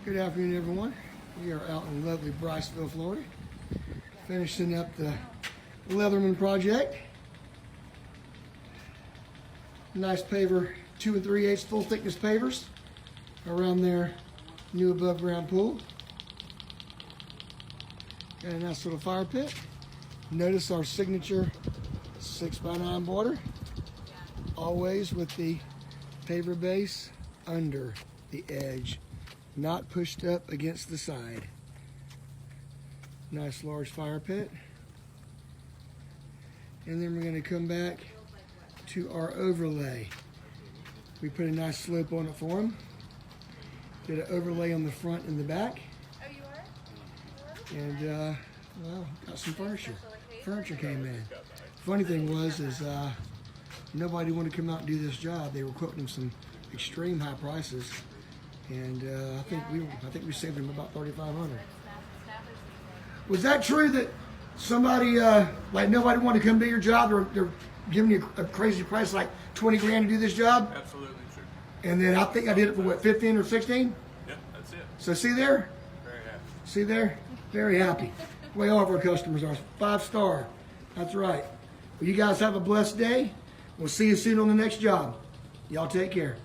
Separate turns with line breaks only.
Good afternoon, everyone. We are out in lovely Briceville, Florida, finishing up the Leatherman project. Nice paver, 2 3/8 full thickness pavers around their new above ground pool. Got a nice little fire pit. Notice our signature 6x9 border, always with the paver base under the edge, not pushed up against the side. Nice large fire pit. And then we're going to come back to our overlay. We put a nice slope on it for them. Did an overlay on the front and the back.
Oh, you are?
And well, got some furniture. Furniture came in. Funny thing was nobody wanted to come out and do this job. They were quoting them some extreme high prices, and I think we saved them about $3,500. Was that true that somebody like nobody wanted to come do your job? They're giving you a crazy price, like 20 grand to do this job?
Absolutely true.
And then I think I did it for what, 15 or 16?
Yeah, that's it.
So see there?
Very happy.
See there? Very happy. The way all of our customers are. 5-star. That's right. Well, you guys have a blessed day. We'll see you soon on the next job. Y'all take care.